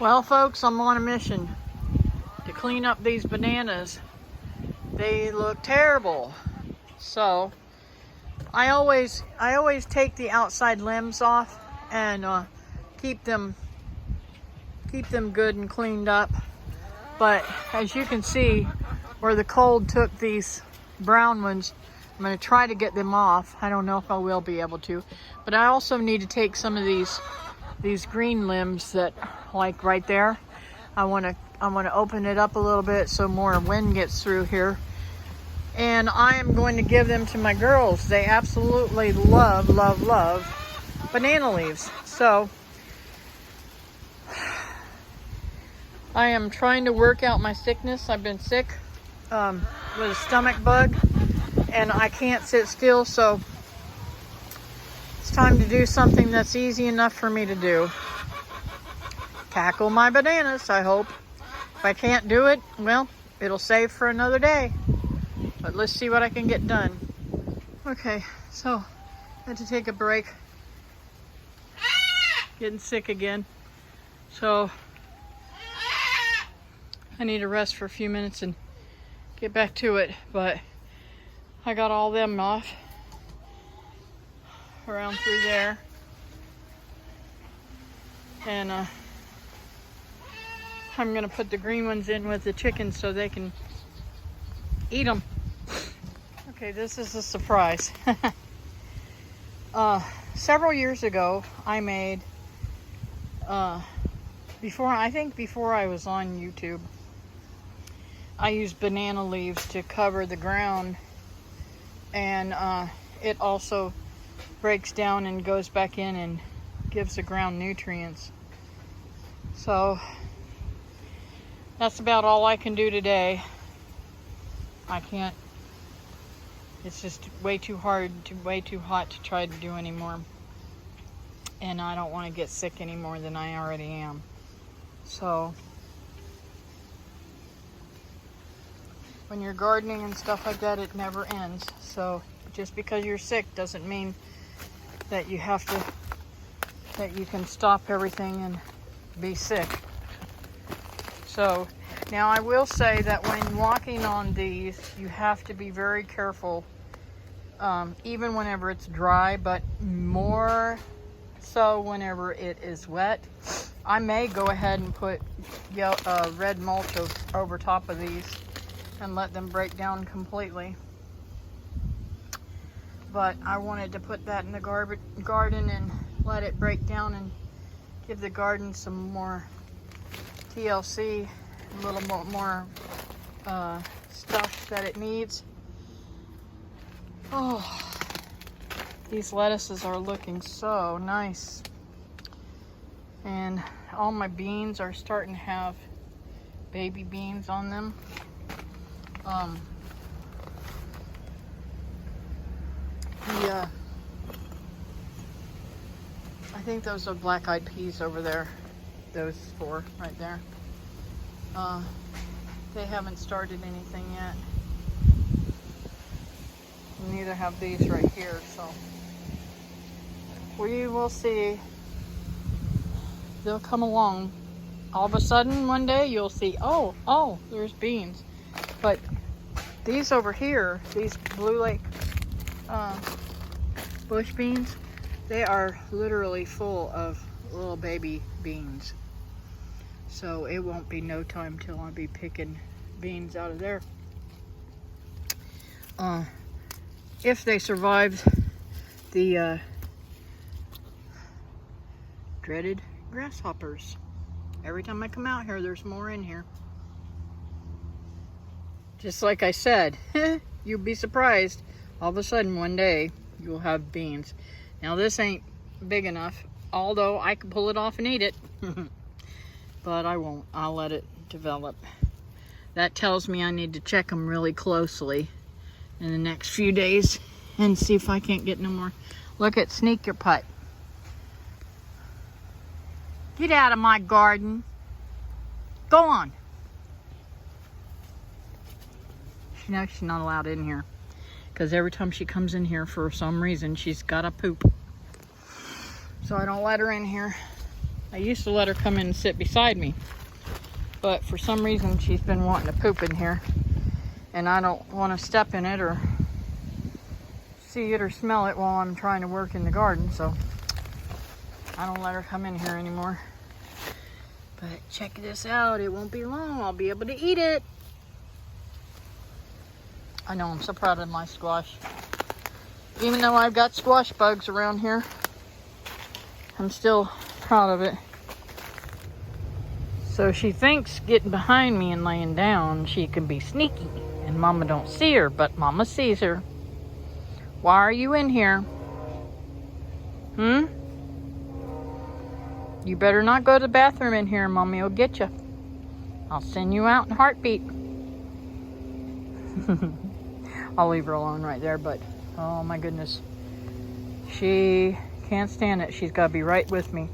Well, folks, I'm on a mission to clean up these bananas. They look terrible. So I always take the outside limbs off and keep them good and cleaned up. But as you can see, where the cold took these brown ones, I'm going to try to get them off. I don't know if I will be able to, but I also need to take some of these green limbs that, like right there, I want to open it up a little bit so more wind gets through here. And I am going to give them to my girls. They absolutely love banana leaves. So I am trying to work out my sickness. I've been sick with a stomach bug and I can't sit still, so it's time to do something that's easy enough for me to do. Tackle my bananas, I hope. If I can't do it, well, it'll save for another day. But let's see what I can get done. Okay, so I had to take a break. Getting sick again. So I need to rest for a few minutes and get back to it. But I got all them off. Around through there. And I'm gonna put the green ones in with the chickens so they can eat them. Okay, this is a surprise. Several years ago, I made, before I was on YouTube, I used banana leaves to cover the ground, and it also breaks down and goes back in and gives the ground nutrients. So that's about all I can do today. I can't, it's just way too hot to try to do anymore. And I don't want to get sick any more than I already am. So when you're gardening and stuff like that, it never ends. So just because you're sick doesn't mean that you can stop everything and be sick. So now I will say that when walking on these, you have to be very careful, even whenever it's dry, but more so whenever it is wet. I may go ahead and put red mulch over top of these and let them break down completely. But I wanted to put that in the garden and let it break down and give the garden some more TLC, a little more stuff that it needs. Oh, these lettuces are looking so nice. And all my beans are starting to have baby beans on them. I think those are black-eyed peas over there. Those four right there. They haven't started anything yet. Neither have these right here, so we will see. They'll come along. All of a sudden, one day, you'll see, oh, there's beans. But these over here, these Blue Lake bush beans, they are literally full of little baby beans. So it won't be no time till I'll be picking beans out of there. If they survived the dreaded grasshoppers. Every time I come out here, there's more in here. Just like I said, you'll be surprised. All of a sudden, one day, you'll have beans. Now, this ain't big enough, although I can pull it off and eat it. But I won't. I'll let it develop. That tells me I need to check them really closely in the next few days and see if I can't get no more. Look at Sneak Your Putt. Get out of my garden. Go on. No, she's not allowed in here. Because every time she comes in here, for some reason, she's got to poop. So I don't let her in here. I used to let her come in and sit beside me, but for some reason she's been wanting to poop in here, and I don't want to step in it or see it or smell it while I'm trying to work in the garden, so I don't let her come in here anymore. But check this out, it won't be long, I'll be able to eat it. I know, I'm so proud of my squash. Even though I've got squash bugs around here, I'm still proud of it. So she thinks getting behind me and laying down, she can be sneaky. And Mama don't see her, but Mama sees her. Why are you in here? You better not go to the bathroom in here, Mommy will get you. I'll send you out in a heartbeat. I'll leave her alone right there, but oh my goodness. She can't stand it. She's got to be right with me.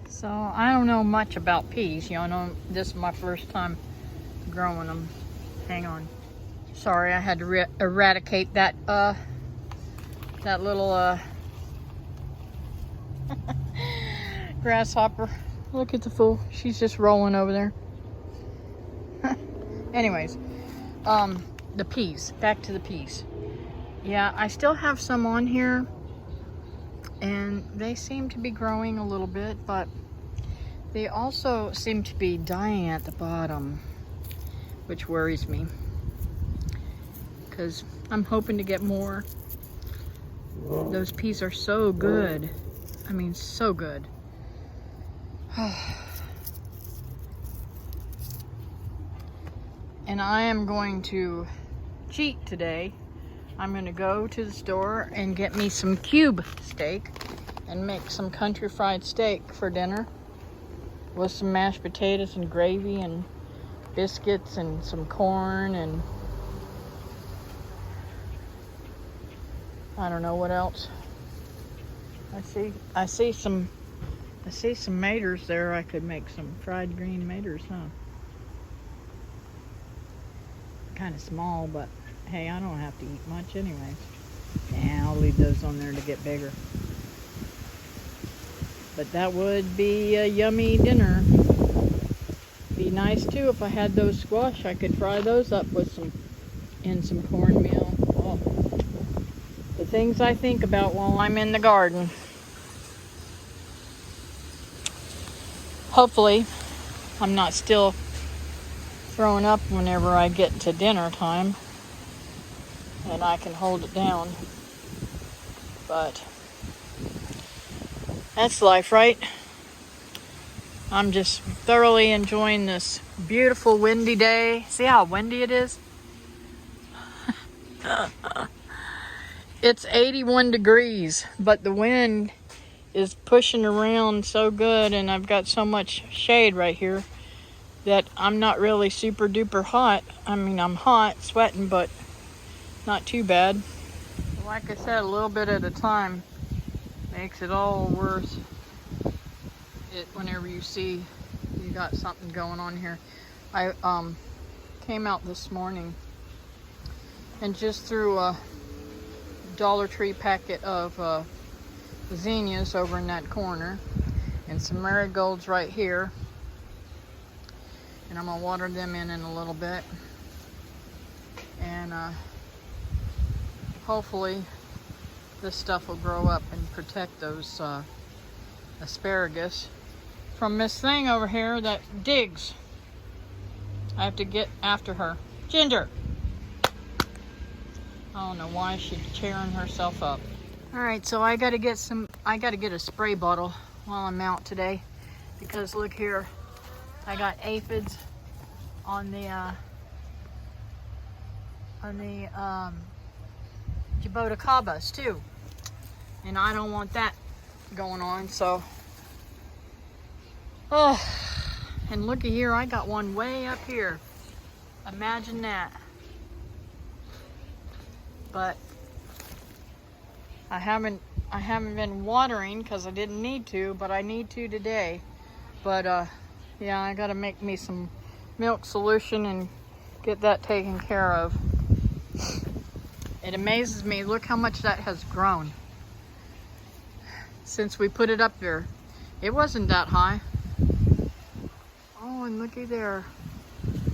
So I don't know much about peas. You know, this is my first time growing them. Hang on. Sorry, I had to eradicate that little grasshopper. Look at the fool. She's just rolling over there. Anyways, the peas. Back to the peas. Yeah, I still have some on here, and they seem to be growing a little bit, but they also seem to be dying at the bottom, which worries me, because I'm hoping to get more. Those peas are so good. I mean, so good. And I am going to cheat today. I'm going to go to the store and get me some cube steak and make some country fried steak for dinner with some mashed potatoes and gravy and biscuits and some corn and I don't know what else. I see some maters there. I could make some fried green maters, huh? Kind of small, but hey, I don't have to eat much anyways. Yeah, I'll leave those on there to get bigger. But that would be a yummy dinner. Be nice too if I had those squash. I could fry those up with some cornmeal. Oh, the things I think about while I'm in the garden. Hopefully, I'm not still throwing up whenever I get to dinner time, and I can hold it down. But that's life, right? I'm just thoroughly enjoying this beautiful windy day. See how windy it is? It's 81 degrees, but the wind is pushing around so good, and I've got so much shade right here that I'm not really super duper hot. I mean, I'm hot, sweating, but not too bad. Like I said, a little bit at a time makes it all worse. Whenever you see you got something going on here. I came out this morning and just threw a Dollar Tree packet of zinnias over in that corner and some marigolds right here, and I'm gonna water them in a little bit, and hopefully this stuff will grow up and protect those asparagus from this thing over here that digs. I have to get after her. Ginger! I don't know why she's tearing herself up. Alright, so I gotta get a spray bottle while I'm out today, because look here, I got aphids on the jaboticabas too, and I don't want that going on. So, oh, and looky here, I got one way up here. Imagine that. But I haven't been watering because I didn't need to, but I need to today. But yeah, I gotta make me some milk solution and get that taken care of. It amazes me, look how much that has grown. since we put it up there. It wasn't that high. Oh, and looky there.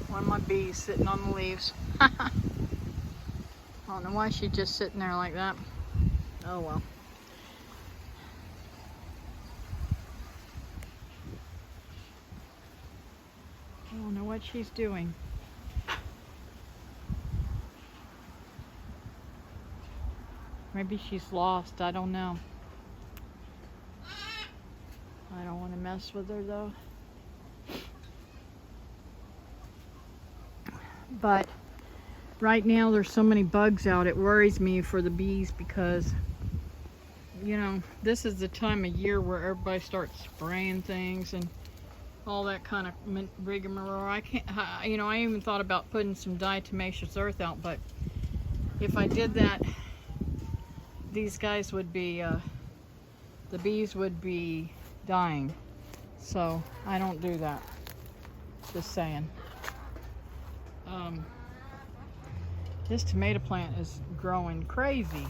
One of my bees sitting on the leaves. I don't know why she's just sitting there like that. Oh well. I don't know what she's doing. Maybe she's lost. I don't know. I don't want to mess with her though. But right now there's so many bugs out, it worries me for the bees because, you know, this is the time of year where everybody starts spraying things and all that kind of rigmarole. I can't, you know, I even thought about putting some diatomaceous earth out, but if I did that, these guys would be, the bees would be dying. So I don't do that. Just saying. This tomato plant is growing crazy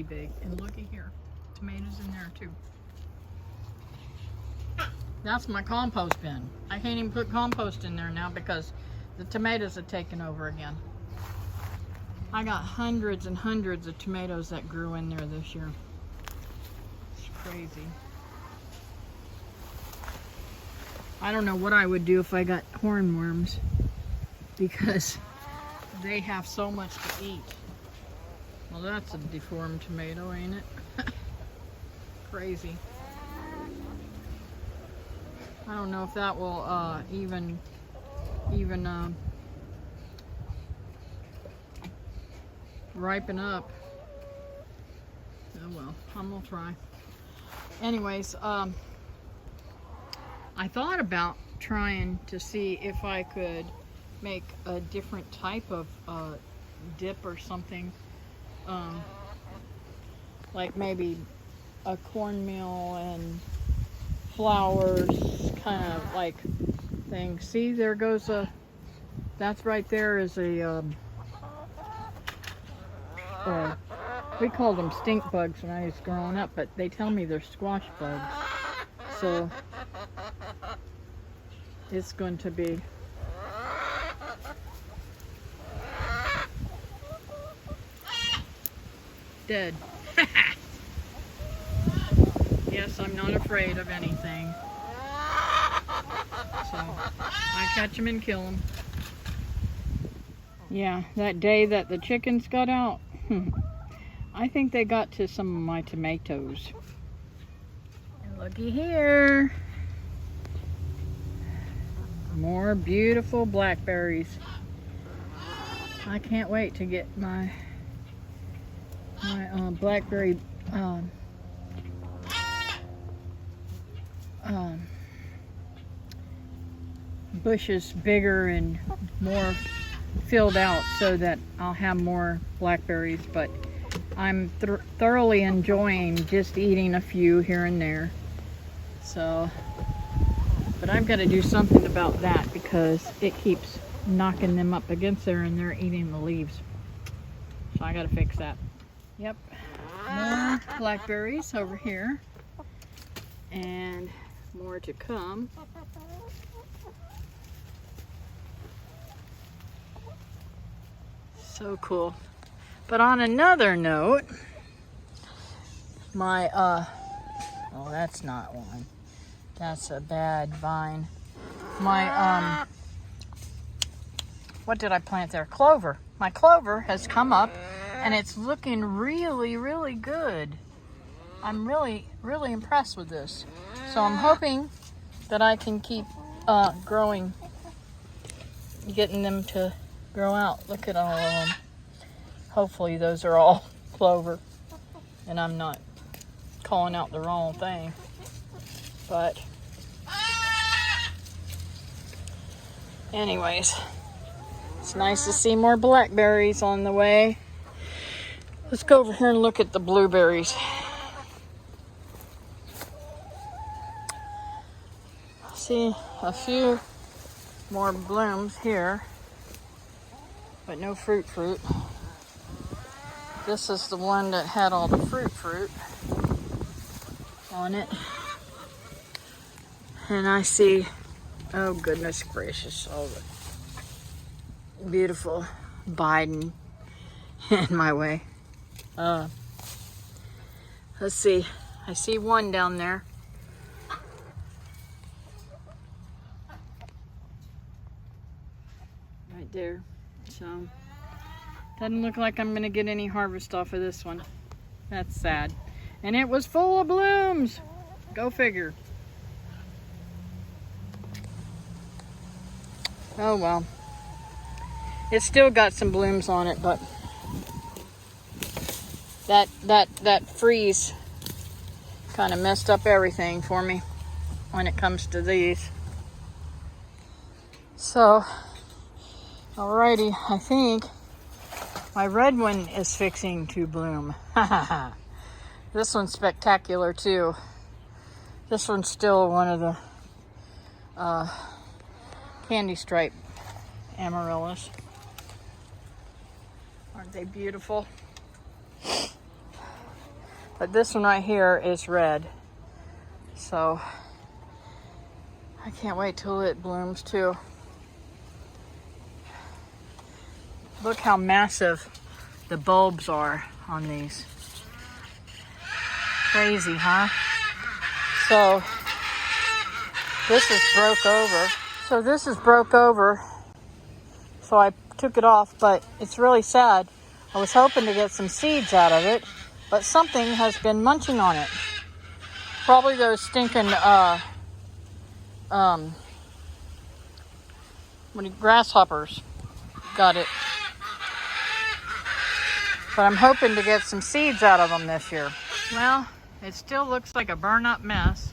big. And looky here, tomatoes in there too. That's my compost bin. I can't even put compost in there now because the tomatoes have taken over again. I got hundreds and hundreds of tomatoes that grew in there this year. It's crazy. I don't know what I would do if I got hornworms because they have so much to eat. Well, that's a deformed tomato, ain't it? Crazy. I don't know if that will even ripen up. Oh well, I'm gonna try. Anyways, I thought about trying to see if I could make a different type of dip or something, like maybe a cornmeal and flowers kind of like thing. See, there goes a, that's right there is a, we called them stink bugs when I was growing up, but they tell me they're squash bugs. So it's going to be dead. Yes, I'm not afraid of anything. So I catch them and kill them. Yeah, that day that the chickens got out, I think they got to some of my tomatoes. And looky here. More beautiful blackberries. I can't wait to get my blackberry bushes bigger and more filled out so that I'll have more blackberries, but I'm thoroughly enjoying just eating a few here and there. So, but I've got to do something about that because it keeps knocking them up against there and they're eating the leaves. So I got to fix that. Yep, more blackberries over here and more to come. So cool. But on another note, my oh, that's not one. That's a bad vine. My what did I plant there? Clover. My clover has come up and it's looking really, really good. I'm really, really impressed with this. So I'm hoping that I can keep growing, getting them to grow out. Look at all of them. Hopefully those are all clover and I'm not calling out the wrong thing. But anyways, it's nice to see more blackberries on the way. Let's go over here and look at the blueberries. See a few more blooms here, but no fruit. This is the one that had all the fruit. on it. And I see, oh goodness gracious, all the beautiful Biden in my way. Let's see, I see one down there. Right there. So, doesn't look like I'm gonna get any harvest off of this one. That's sad. And it was full of blooms. Go figure. Oh well. It's still got some blooms on it, but that freeze kind of messed up everything for me when it comes to these. So, alrighty, I think my red one is fixing to bloom. This one's spectacular too. This one's still one of the candy stripe amaryllis. Aren't they beautiful? But this one right here is red. So I can't wait till it blooms too. Look how massive the bulbs are on these. Crazy, huh? So this is broke over. So this is broke over. So I took it off, but it's really sad. I was hoping to get some seeds out of it, but something has been munching on it. Probably those stinking grasshoppers got it. But I'm hoping to get some seeds out of them this year. Well, it still looks like a burn up mess,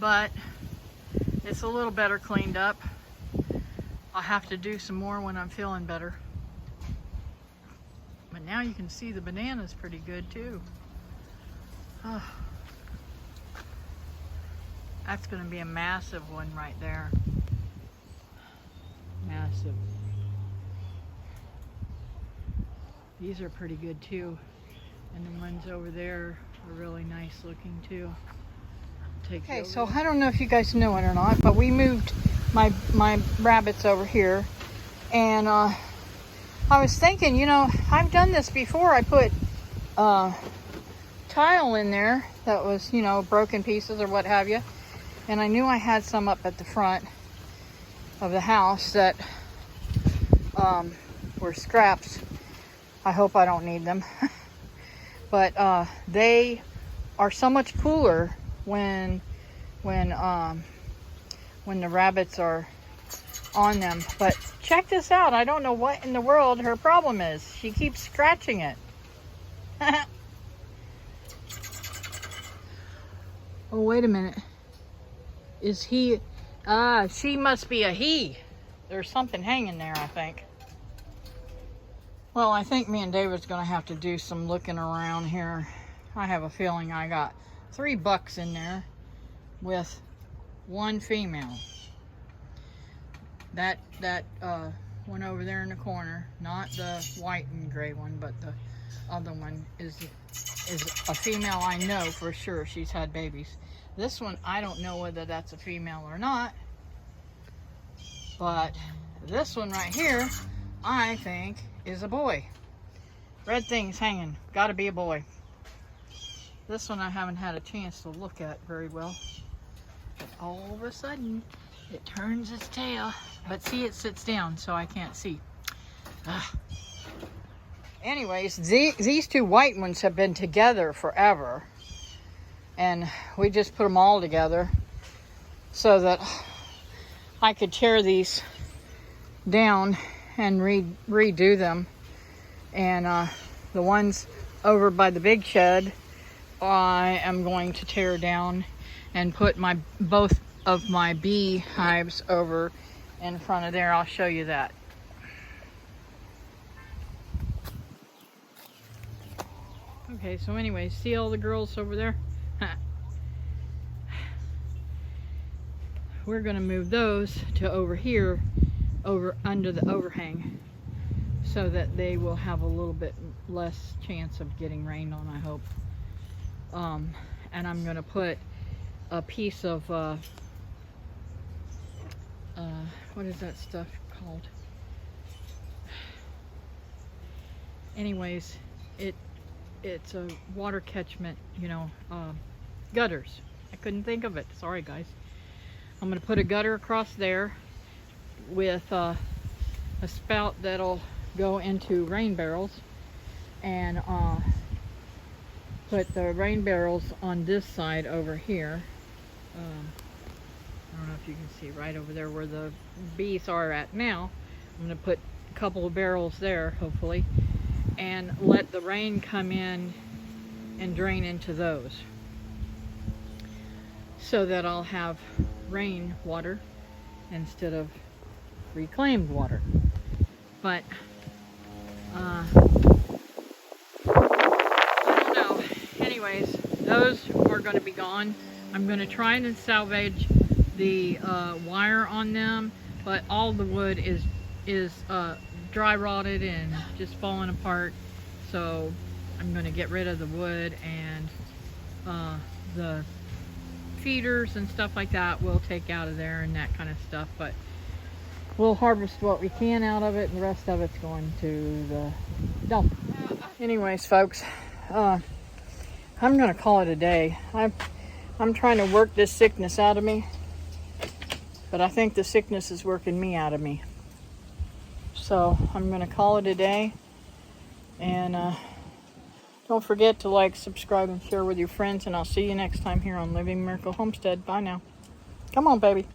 but it's a little better cleaned up. I'll have to do some more when I'm feeling better. But now you can see the bananas pretty good too. Oh. That's going to be a massive one right there. Massive. These are pretty good too. And the ones over there are really nice looking too. Okay, so I don't know if you guys know it or not, but we moved my rabbits over here. And I was thinking, you know, I've done this before. I put tile in there that was, you know, broken pieces or what have you. And I knew I had some up at the front of the house that were scraps. I hope I don't need them. But they are so much cooler when the rabbits are on them. But check this out. I don't know what in the world her problem is. She keeps scratching it. Oh, wait a minute. Is he? She must be a he. There's something hanging there, I think. Well, I think me and David's gonna have to do some looking around here. I have a feeling I got 3 bucks in there with 1 female. That one over there in the corner, not the white and gray one, but the other one is a female. I know for sure she's had babies. This one, I don't know whether that's a female or not, but this one right here, I think is a boy. Red things hanging, gotta be a boy. This one I haven't had a chance to look at very well, but all of a sudden it turns its tail. But see, it sits down, so I can't see. Ugh. Anyways, these 2 white ones have been together forever. And we just put them all together so that I could tear these down and redo them. And the ones over by the big shed, I am going to tear down and put both of my bee hives over in front of there. I'll show you that. Okay, so anyways, see all the girls over there? We're gonna move those to over here, over under the overhang, so that they will have a little bit less chance of getting rained on, I hope. and I'm gonna put a piece of what is that stuff called? Anyways, it's a water catchment, you know, gutters. I couldn't think of it. Sorry, guys. I'm gonna put a gutter across there with a spout that'll go into rain barrels, and put the rain barrels on this side over here. I don't know if you can see right over there where the bees are at now. I'm going to put a couple of barrels there, hopefully, and let the rain come in and drain into those, so that I'll have rain water instead of reclaimed water. But I don't know. Anyways, those are going to be gone. I'm going to try and salvage the wire on them, but all the wood is dry rotted and just falling apart. So I'm going to get rid of the wood, and the feeders and stuff like that we'll take out of there and that kind of stuff. But we'll harvest what we can out of it, and the rest of it's going to the dump. Anyways, folks, I'm gonna call it a day. I'm trying to work this sickness out of me, but I think the sickness is working me out of me. So I'm gonna call it a day, and don't forget to like, subscribe, and share with your friends, and I'll see you next time here on Living Miracle Homestead. Bye now. Come on, baby.